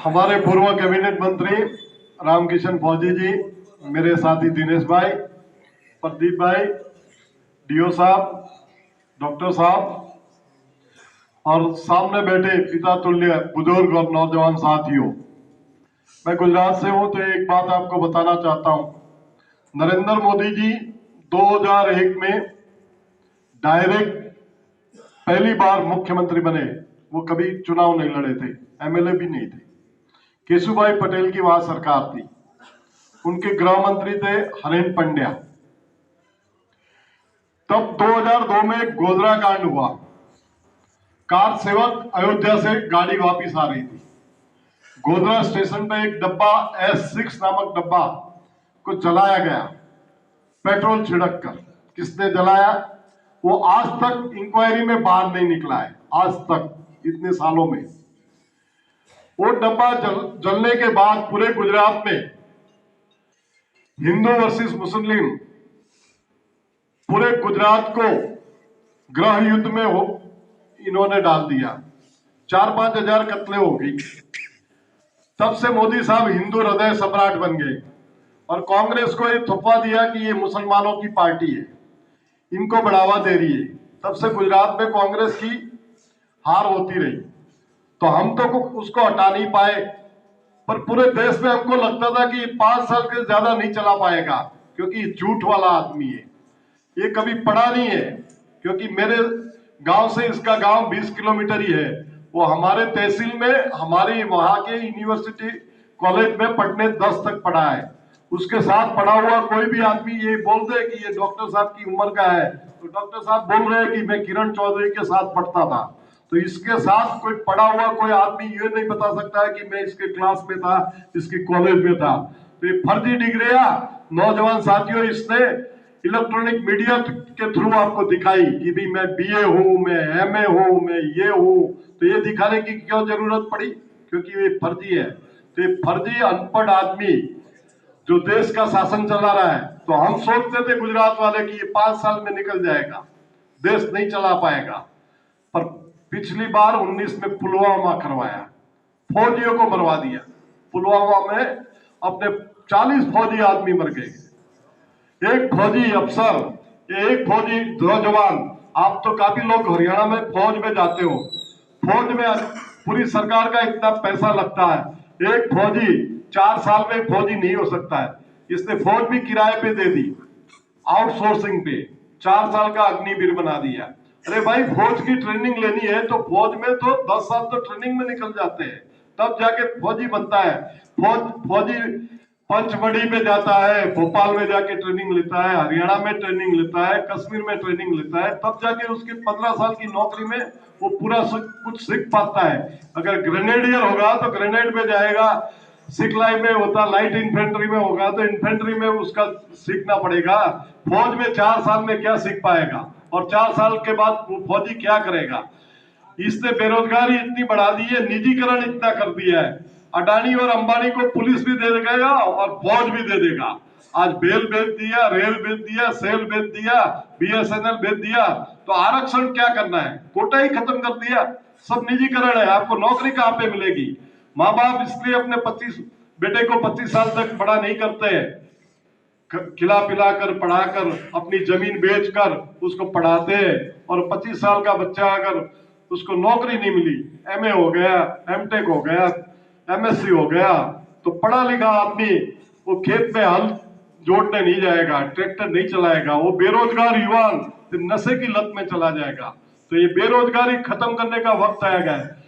हमारे पूर्व कैबिनेट मंत्री रामकिशन फौजी जी, मेरे साथी दिनेश भाई, प्रदीप भाई, डीओ साहब, डॉक्टर साहब और सामने बैठे पिता तुल्य बुजुर्ग और नौजवान साथियों, मैं गुजरात से हूं तो एक बात आपको बताना चाहता हूं। नरेंद्र मोदी जी 2001 में डायरेक्ट पहली बार मुख्यमंत्री बने। वो कभी चुनाव नहीं लड़े थे, एमएलए भी नहीं थे। केशुभाई पटेल की वहां सरकार थी, उनके गृह मंत्री थे हरेन पंड्या। तब 2002 में गोधरा कांड हुआ। कार सेवक अयोध्या से गाड़ी वापस आ रही थी। गोधरा स्टेशन पे एक डब्बा S6 नामक डब्बा को जलाया गया, पेट्रोल छिड़क कर। किसने जलाया वो आज तक इंक्वायरी में बाहर नहीं निकला है। आज तक इतने सालों में वो डब्बा जलने के बाद पूरे गुजरात में हिंदू वर्सेस मुस्लिम, पूरे गुजरात को गृह युद्ध में इन्होंने डाल दिया। 4-5 हजार कत्ले हो गई। तब से मोदी साहब हिंदू हृदय सम्राट बन गए और कांग्रेस को ये थप्पा दिया कि ये मुसलमानों की पार्टी है, इनको बढ़ावा दे रही है। तब से गुजरात में कांग्रेस की हार होती रही, तो हम तो उसको हटा नहीं पाए। पर पूरे देश में हमको लगता था कि 5 साल के ज्यादा नहीं चला पाएगा, क्योंकि झूठ वाला आदमी है। ये कभी पढ़ा नहीं है, क्योंकि मेरे गांव से इसका गांव 20 किलोमीटर ही है। वो हमारे तहसील में, हमारी वहां के यूनिवर्सिटी कॉलेज में पढ़ने 10 तक पढ़ा है। उसके साथ पढ़ा हुआ कोई भी आदमी ये बोल दे कि ये डॉक्टर साहब की उम्र का है, तो डॉक्टर साहब बोल रहे हैं कि मैं किरण चौधरी के साथ पढ़ता था। तो इसके साथ कोई पढ़ा हुआ कोई आदमी ये नहीं बता सकता है कि मैं इसके क्लास में था, इसकी कॉलेज में था। तो ये फर्जी डिग्रियां नौजवान साथियों इसने इलेक्ट्रॉनिक मीडिया के थ्रू आपको दिखाई कि भी मैं बीए हूं, मैं एमए हूं, मैं ये हूं। तो ये दिखाने की क्यों जरूरत पड़ी? क्योंकि ये फर्जी है। तो ये फर्जी अनपढ़ आदमी जो देश का शासन चला रहा है, तो हम सोचते थे गुजरात वाले कि ये 5 साल में निकल जाएगा, देश नहीं चला पाएगा। पर पिछली बार 19 में पुलवामा करवाया, फौजियों को मरवा दिया। पुलवामा में अपने 40 फौजी आदमी मर गए, एक फौजी अफसर, एक फौजी नौजवान। आप तो काफी लोग हरियाणा में फौज में जाते हो, फौज में पूरी सरकार का इतना पैसा लगता है, एक फौजी 4 साल में फौजी नहीं हो सकता है। इसने फौज भी किराए पे दे दी, आउटसोर्सिंग पे 4 साल का अग्निवीर बना दिया। अरे भाई, फौज की ट्रेनिंग लेनी है तो फौज में तो 10 साल तो ट्रेनिंग में निकल जाते हैं, तब जाके फौजी बनता है। फौजी पंचमढ़ी में जाता है, भोपाल में जाके ट्रेनिंग लेता है, हरियाणा में ट्रेनिंग लेता है, कश्मीर में ट्रेनिंग लेता है, तब जाके उसकी 15 साल की नौकरी में वो पूरा कुछ सीख पाता है। अगर ग्रेनेडियर होगा तो ग्रेनेड में जाएगा, सिखलाई में होता, लाइट इन्फेंट्री में होगा तो इन्फेंट्री में उसका सीखना पड़ेगा। फौज में 4 साल में क्या सीख पाएगा? और 4 साल के बाद वो फौजी क्या करेगा? इसने बेरोजगारी इतनी बढ़ा दी है, निजीकरण इतना कर दिया है। अडानी और अंबानी को पुलिस भी दे देगा और फौज भी दे देगा। आज बेल बेच दिया, रेल बेच दिया, सेल बेच दिया, BSNL बेच दिया। तो आरक्षण क्या करना है? कोटा ही खत्म कर दिया, सब निजीकरण है। आपको नौकरी कहां पे मिलेगी? माँ बाप इसलिए अपने बेटे को 25 साल तक बड़ा नहीं करते हैं, खिला पिला कर, पढ़ाकर, अपनी जमीन बेचकर उसको पढ़ाते हैं। और 25 साल का बच्चा अगर उसको नौकरी नहीं मिली, MA हो गया, MTech हो गया, MSc हो गया, तो पढ़ा लिखा आदमी वो खेत में हल जोड़ने नहीं जाएगा, ट्रैक्टर नहीं चलाएगा। वो बेरोजगार युवा नशे की लत में चला जाएगा। तो ये बेरोजगारी खत्म करने का वक्त आ गया है।